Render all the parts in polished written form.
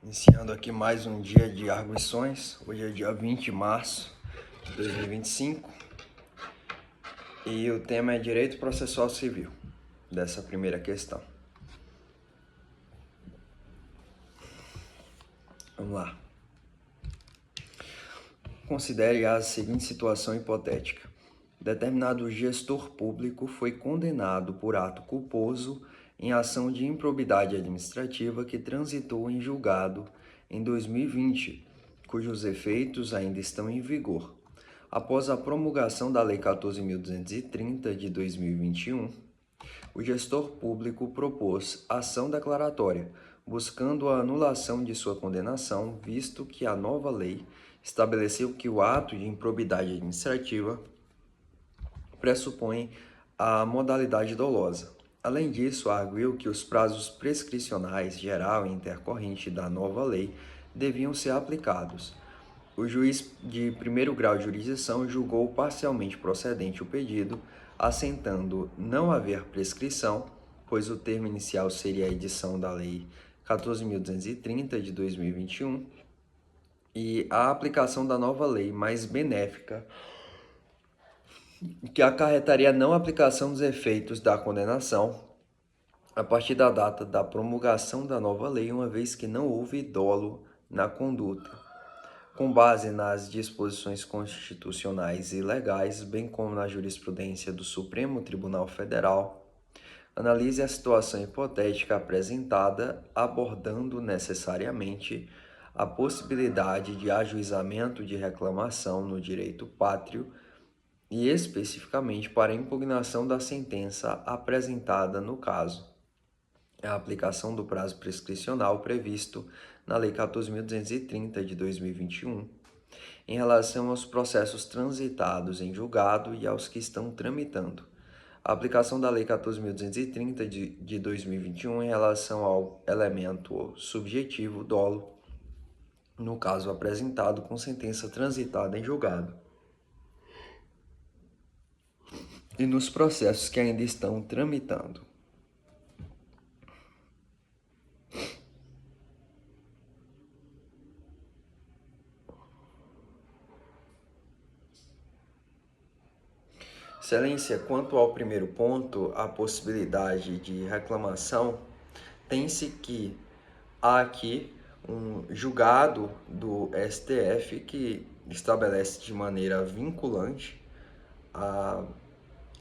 Iniciando aqui mais um dia de arguições. Hoje é dia 20 de março de 2025 e o tema é Direito Processual Civil, dessa primeira questão. Vamos lá. Considere a seguinte situação hipotética. Determinado gestor público foi condenado por ato culposo em ação de improbidade administrativa que transitou em julgado em 2020, cujos efeitos ainda estão em vigor. Após a promulgação da Lei 14.230 de 2021, o gestor público propôs ação declaratória, buscando a anulação de sua condenação, visto que a nova lei estabeleceu que o ato de improbidade administrativa pressupõe a modalidade dolosa. Além disso, arguiu que os prazos prescricionais geral e intercorrente da nova lei deviam ser aplicados. O juiz de primeiro grau de jurisdição julgou parcialmente procedente o pedido, assentando não haver prescrição, pois o termo inicial seria a edição da Lei 14.230 de 2021 e a aplicação da nova lei mais benéfica, que acarretaria a não aplicação dos efeitos da condenação a partir da data da promulgação da nova lei, uma vez que não houve dolo na conduta. Com base nas disposições constitucionais e legais, bem como na jurisprudência do Supremo Tribunal Federal, analise a situação hipotética apresentada, abordando necessariamente a possibilidade de ajuizamento de reclamação no direito pátrio e especificamente para a impugnação da sentença apresentada no caso. A aplicação do prazo prescricional previsto na Lei 14.230 de 2021, em relação aos processos transitados em julgado e aos que estão tramitando. A aplicação da Lei 14.230 de 2021 em relação ao elemento subjetivo dolo, no caso apresentado com sentença transitada em julgado, e nos processos que ainda estão tramitando. Excelência, quanto ao primeiro ponto, a possibilidade de reclamação, tem-se que há aqui um julgado do STF que estabelece de maneira vinculante a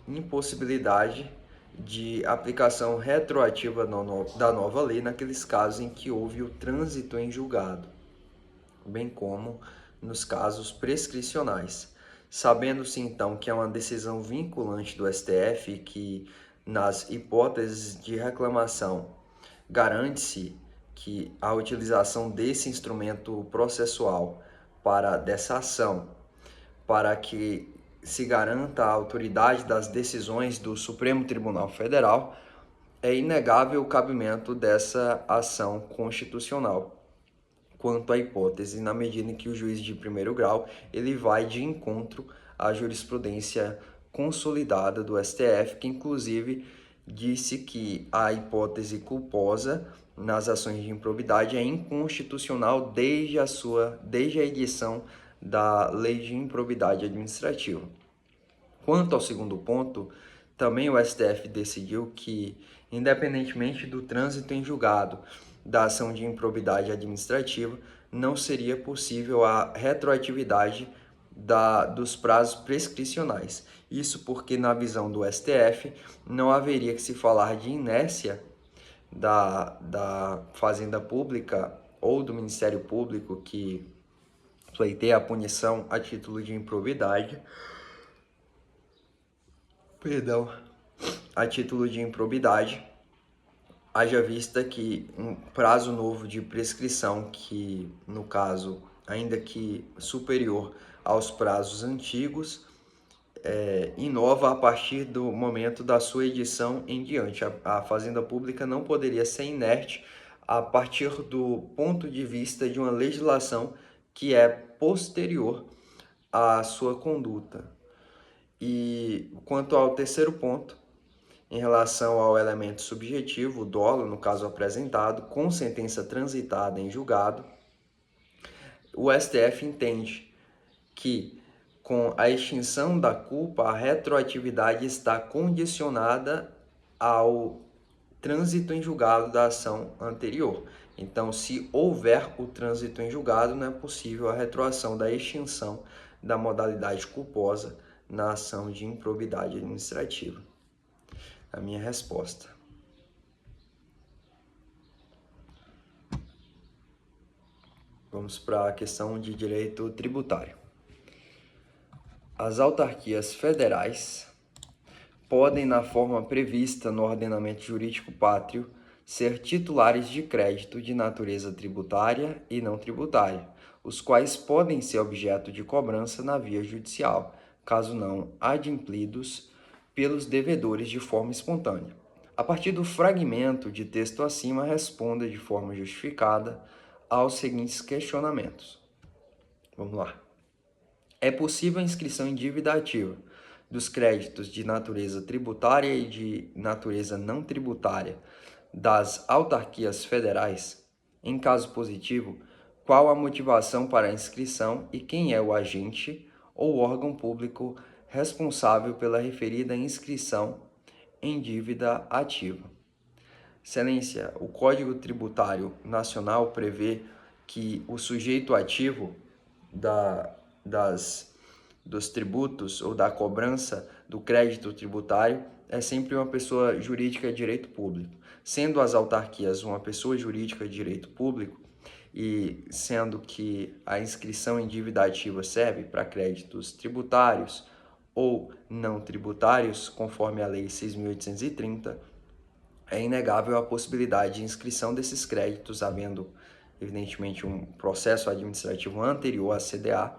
impossibilidade de aplicação retroativa da nova lei naqueles casos em que houve o trânsito em julgado, bem como nos casos prescricionais. Sabendo-se então que é uma decisão vinculante do STF e que nas hipóteses de reclamação garante-se que a utilização desse instrumento processual dessa ação, para que se garanta a autoridade das decisões do Supremo Tribunal Federal, é inegável o cabimento dessa ação constitucional quanto à hipótese, na medida em que o juiz de primeiro grau ele vai de encontro à jurisprudência consolidada do STF, que inclusive disse que a hipótese culposa nas ações de improbidade é inconstitucional desde a edição da Lei de Improbidade Administrativa. Quanto ao segundo ponto, também o STF decidiu que, independentemente do trânsito em julgado da ação de improbidade administrativa, não seria possível a retroatividade dos prazos prescricionais. Isso porque, na visão do STF, não haveria que se falar de inércia da Fazenda Pública ou do Ministério Público que pleiteia a punição a título de improbidade, a título de improbidade, haja vista que um prazo novo de prescrição, que no caso, ainda que superior aos prazos antigos, inova a partir do momento da sua edição em diante. A Fazenda Pública não poderia ser inerte a partir do ponto de vista de uma legislação que é posterior à sua conduta. E quanto ao terceiro ponto, Em relação ao elemento subjetivo, o dolo, no caso apresentado, com sentença transitada em julgado, o STF entende que, com a extinção da culpa, a retroatividade está condicionada ao trânsito em julgado da ação anterior. Então, se houver o trânsito em julgado, não é possível a retroação da extinção da modalidade culposa na ação de improbidade administrativa. A minha resposta. Vamos para a questão de direito tributário. As autarquias federais podem, na forma prevista no ordenamento jurídico pátrio, ser titulares de crédito de natureza tributária e não tributária, os quais podem ser objeto de cobrança na via judicial, caso não adimplidos pelos devedores de forma espontânea. A partir do fragmento de texto acima, responda de forma justificada aos seguintes questionamentos. Vamos lá. É possível a inscrição em dívida ativa dos créditos de natureza tributária e de natureza não tributária das autarquias federais? Em caso positivo, qual a motivação para a inscrição e quem é o agente ou órgão público responsável pela referida inscrição em dívida ativa? Excelência, o Código Tributário Nacional prevê que o sujeito ativo dos tributos ou da cobrança do crédito tributário é sempre uma pessoa jurídica de direito público. Sendo as autarquias uma pessoa jurídica de direito público e sendo que a inscrição em dívida ativa serve para créditos tributários ou não tributários, conforme a Lei 6.830, é inegável a possibilidade de inscrição desses créditos, havendo, evidentemente, um processo administrativo anterior à CDA,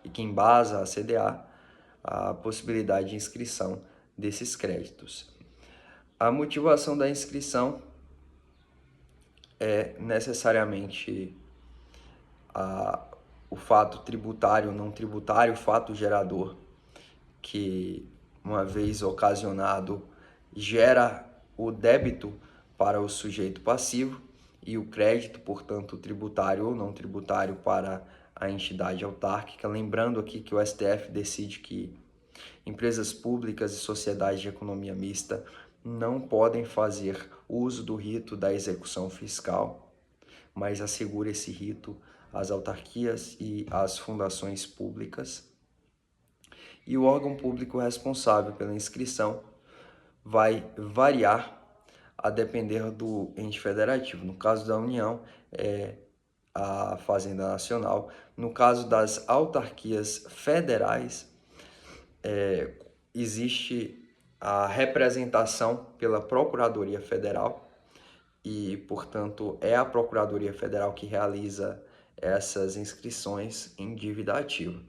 e que embasa a CDA a possibilidade de inscrição desses créditos. A motivação da inscrição é necessariamente o fato tributário ou não tributário, o fato gerador, que, uma vez ocasionado, gera o débito para o sujeito passivo e o crédito, portanto, tributário ou não tributário para a entidade autárquica. Lembrando aqui que o STF decide que empresas públicas e sociedades de economia mista não podem fazer uso do rito da execução fiscal, mas assegura esse rito às autarquias e às fundações públicas. E o órgão público responsável pela inscrição vai variar a depender do ente federativo. No caso da União, é a Fazenda Nacional. No caso das autarquias federais, existe a representação pela Procuradoria Federal e, portanto, é a Procuradoria Federal que realiza essas inscrições em dívida ativa.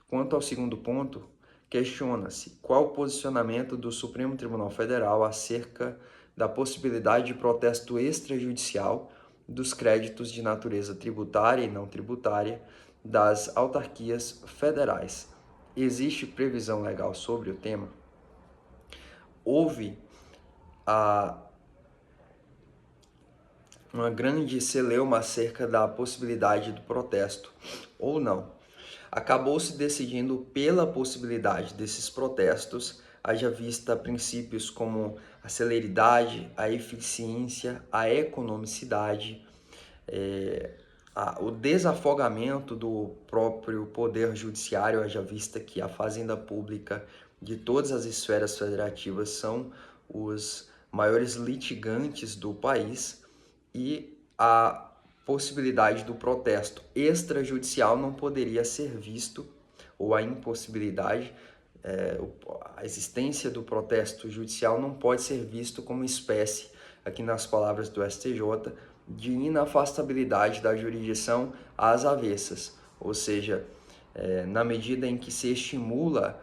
Quanto ao segundo ponto, questiona-se qual o posicionamento do Supremo Tribunal Federal acerca da possibilidade de protesto extrajudicial dos créditos de natureza tributária e não tributária das autarquias federais. Existe previsão legal sobre o tema? Houve uma grande celeuma acerca da possibilidade do protesto ou não. Acabou-se decidindo pela possibilidade desses protestos, haja vista princípios como a celeridade, a eficiência, a economicidade, o desafogamento do próprio poder judiciário, haja vista que a fazenda pública de todas as esferas federativas são os maiores litigantes do país, e a possibilidade do protesto extrajudicial não poderia ser visto, ou a impossibilidade, a existência do protesto judicial não pode ser visto como espécie, aqui nas palavras do STJ, de inafastabilidade da jurisdição às avessas, ou seja, na medida em que se estimula,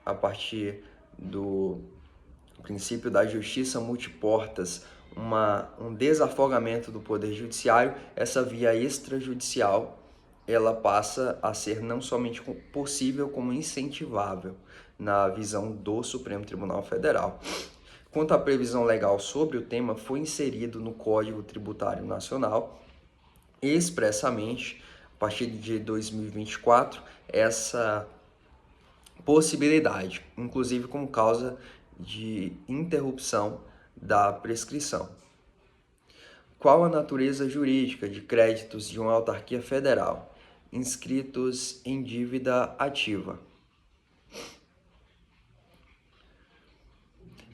a partir do princípio da justiça multiportas, um desafogamento do poder judiciário, essa via extrajudicial ela passa a ser não somente possível, como incentivável na visão do Supremo Tribunal Federal. quanto à previsão legal sobre o tema, foi inserido no Código Tributário Nacional expressamente, a partir de 2024, essa possibilidade, inclusive como causa de interrupção da prescrição. Qual a natureza jurídica de créditos de uma autarquia federal inscritos em dívida ativa?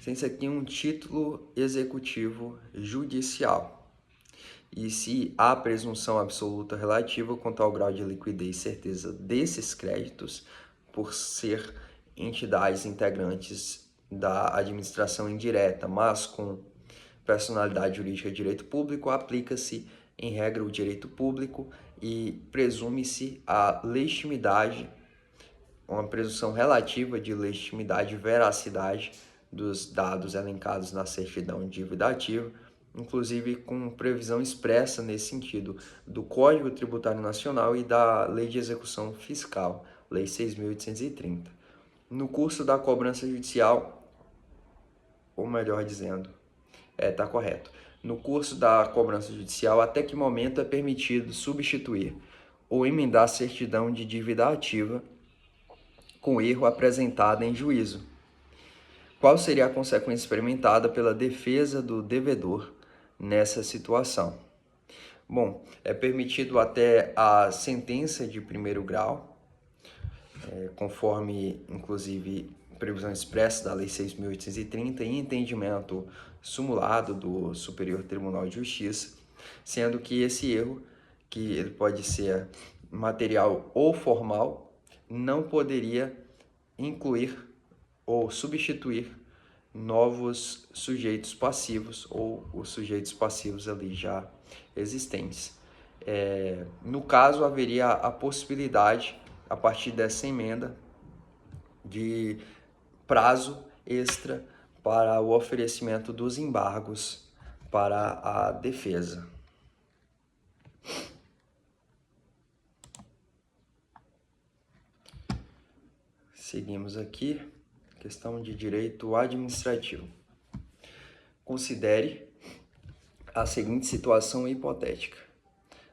Esse aqui é um título executivo judicial. E se há presunção absoluta relativa quanto ao grau de liquidez e certeza desses créditos, por ser entidades integrantes da administração indireta, mas com personalidade jurídica de direito público, aplica-se em regra o direito público e presume-se a legitimidade, uma presunção relativa de legitimidade e veracidade dos dados elencados na certidão de dívida ativa, inclusive com previsão expressa nesse sentido do Código Tributário Nacional e da Lei de Execução Fiscal, Lei 6.830. No curso da cobrança judicial, ou melhor dizendo, está correto. No curso da cobrança judicial, até que momento é permitido substituir ou emendar a certidão de dívida ativa com erro apresentado em juízo? Qual seria a consequência experimentada pela defesa do devedor nessa situação? Bom, é permitido até a sentença de primeiro grau, conforme, inclusive, previsão expressa da Lei 6.830 e entendimento sumulado do Superior Tribunal de Justiça, sendo que esse erro, que ele pode ser material ou formal, não poderia incluir ou substituir novos sujeitos passivos ou os sujeitos passivos ali já existentes. No caso, haveria a possibilidade, a partir dessa emenda, de prazo extra para o oferecimento dos embargos para a defesa. Seguimos aqui, questão de direito administrativo. Considere a seguinte situação hipotética.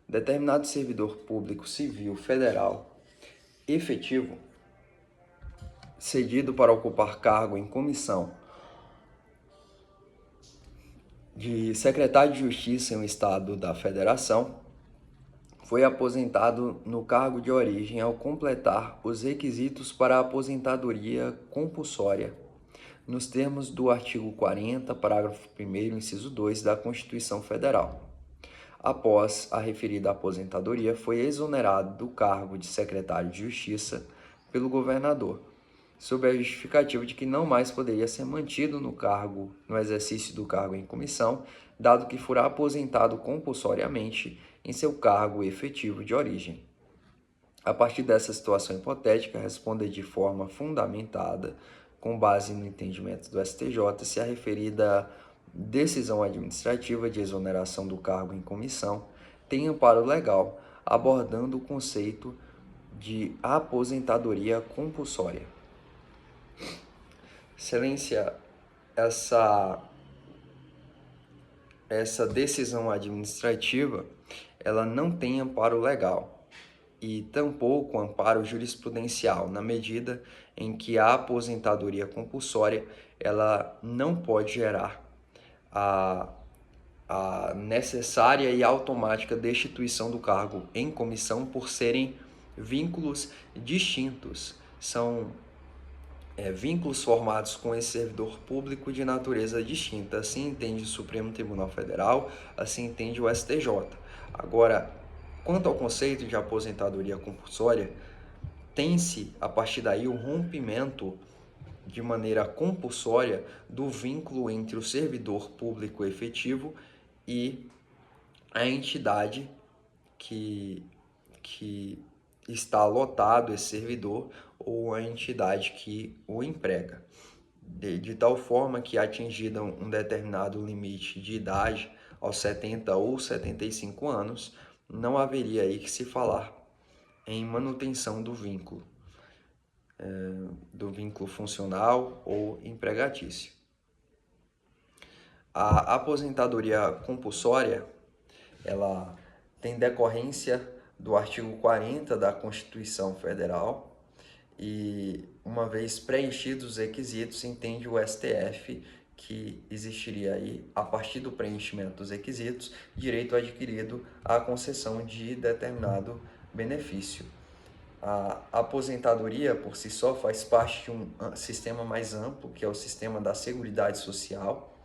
Determinado servidor público civil federal efetivo, cedido para ocupar cargo em comissão de secretário de Justiça em um estado da Federação, foi aposentado no cargo de origem ao completar os requisitos para a aposentadoria compulsória, nos termos do artigo 40, parágrafo 1º, inciso 2 da Constituição Federal. Após a referida aposentadoria, foi exonerado do cargo de secretário de Justiça pelo governador, sob a justificativa de que não mais poderia ser mantido no exercício do cargo em comissão, dado que fora aposentado compulsoriamente em seu cargo efetivo de origem. A partir dessa situação hipotética, responde de forma fundamentada, com base no entendimento do STJ, se a referida decisão administrativa de exoneração do cargo em comissão tem amparo legal, abordando o conceito de aposentadoria compulsória. Excelência, essa decisão administrativa, ela não tem amparo legal e tampouco amparo jurisprudencial, na medida em que a aposentadoria compulsória ela não pode gerar a necessária e automática destituição do cargo em comissão por serem vínculos distintos. São vínculos formados com esse servidor público de natureza distinta. Assim entende o Supremo Tribunal Federal, assim entende o STJ. Agora, quanto ao conceito de aposentadoria compulsória, tem-se, a partir daí, o rompimento de maneira compulsória do vínculo entre o servidor público efetivo e a entidade que está lotado esse servidor ou a entidade que o emprega. De tal forma que, atingido um determinado limite de idade, aos 70 ou 75 anos, não haveria aí que se falar em manutenção do vínculo funcional ou empregatício. A aposentadoria compulsória, ela tem decorrência do artigo 40 da Constituição Federal e, uma vez preenchidos os requisitos, entende o STF que existiria aí, a partir do preenchimento dos requisitos, direito adquirido à concessão de determinado benefício. A aposentadoria, por si só, faz parte de um sistema mais amplo, que é o sistema da Seguridade Social,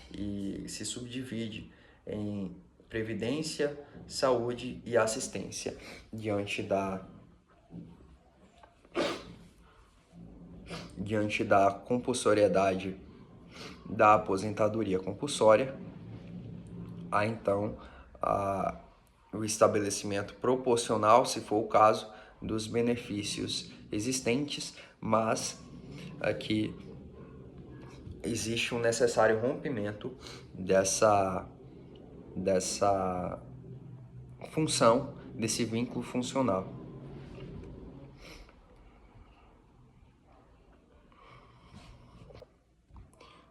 e se subdivide em previdência, saúde e assistência. Diante da compulsoriedade da aposentadoria compulsória, há então o estabelecimento proporcional, se for o caso, dos benefícios existentes, mas aqui existe um necessário rompimento dessa função, desse vínculo funcional.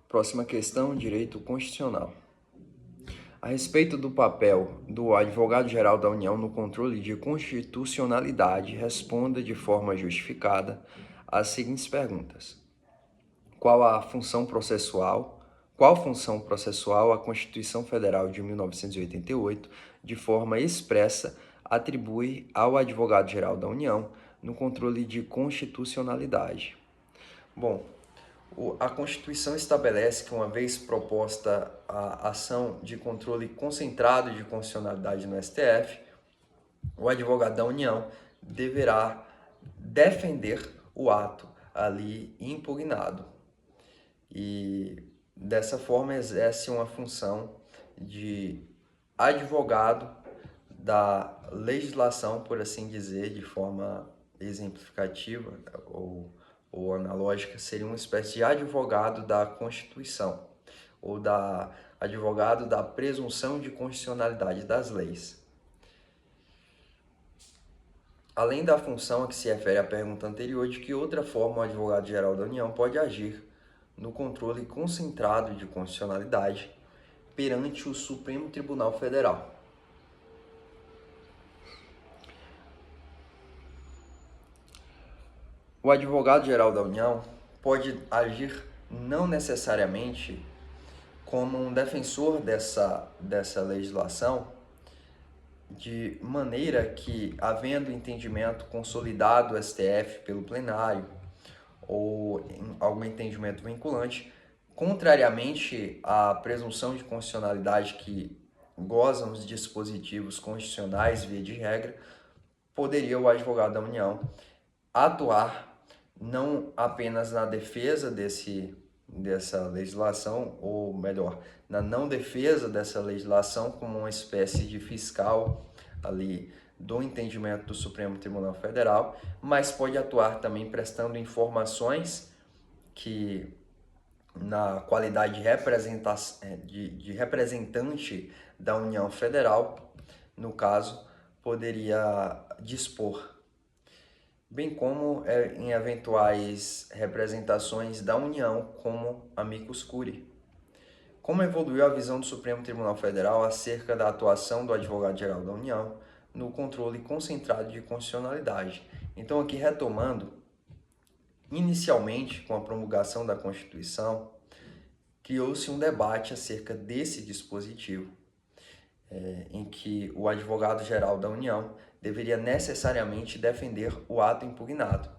Próxima questão, direito constitucional. A respeito do papel do Advogado-Geral da União no controle de constitucionalidade, responda de forma justificada as seguintes perguntas. Qual função processual a Constituição Federal de 1988, de forma expressa, atribui ao Advogado-Geral da União no controle de constitucionalidade? Bom, a Constituição estabelece que, uma vez proposta a ação de controle concentrado de constitucionalidade no STF, o advogado da União deverá defender o ato ali impugnado. E, dessa forma, exerce uma função de advogado da legislação, por assim dizer, de forma exemplificativa ou analógica, seria uma espécie de advogado da Constituição, ou advogado da presunção de constitucionalidade das leis. Além da função a que se refere a pergunta anterior, de que outra forma o advogado-geral da União pode agir no controle concentrado de constitucionalidade perante o Supremo Tribunal Federal? O advogado-geral da União pode agir não necessariamente como um defensor dessa legislação, de maneira que, havendo entendimento consolidado do STF pelo plenário ou em algum entendimento vinculante, contrariamente à presunção de constitucionalidade que gozam os dispositivos constitucionais, via de regra, poderia o advogado da União atuar não apenas na defesa dessa legislação, ou melhor, na não defesa dessa legislação, como uma espécie de fiscal ali do entendimento do Supremo Tribunal Federal, mas pode atuar também prestando informações que, na qualidade de representante da União Federal, no caso, poderia dispor, bem como em eventuais representações da União como amicus curiae. Como evoluiu a visão do Supremo Tribunal Federal acerca da atuação do Advogado-Geral da União no controle concentrado de constitucionalidade? Então, aqui retomando, inicialmente, com a promulgação da Constituição, criou-se um debate acerca desse dispositivo, em que o Advogado-Geral da União deveria necessariamente defender o ato impugnado.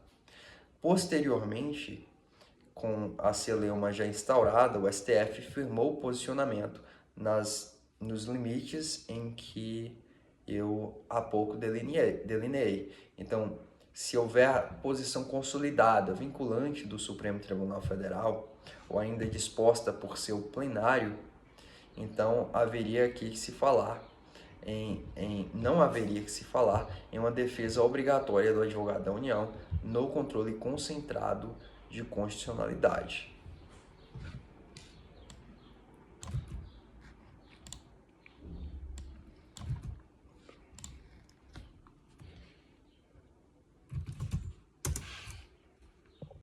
Posteriormente, com a celeuma já instaurada, o STF firmou o posicionamento nos limites em que eu há pouco delineei. Então, se houver posição consolidada, vinculante do Supremo Tribunal Federal, ou ainda disposta por seu plenário, então haveria aqui que se falar não haveria que se falar em uma defesa obrigatória do advogado da União no controle concentrado de constitucionalidade.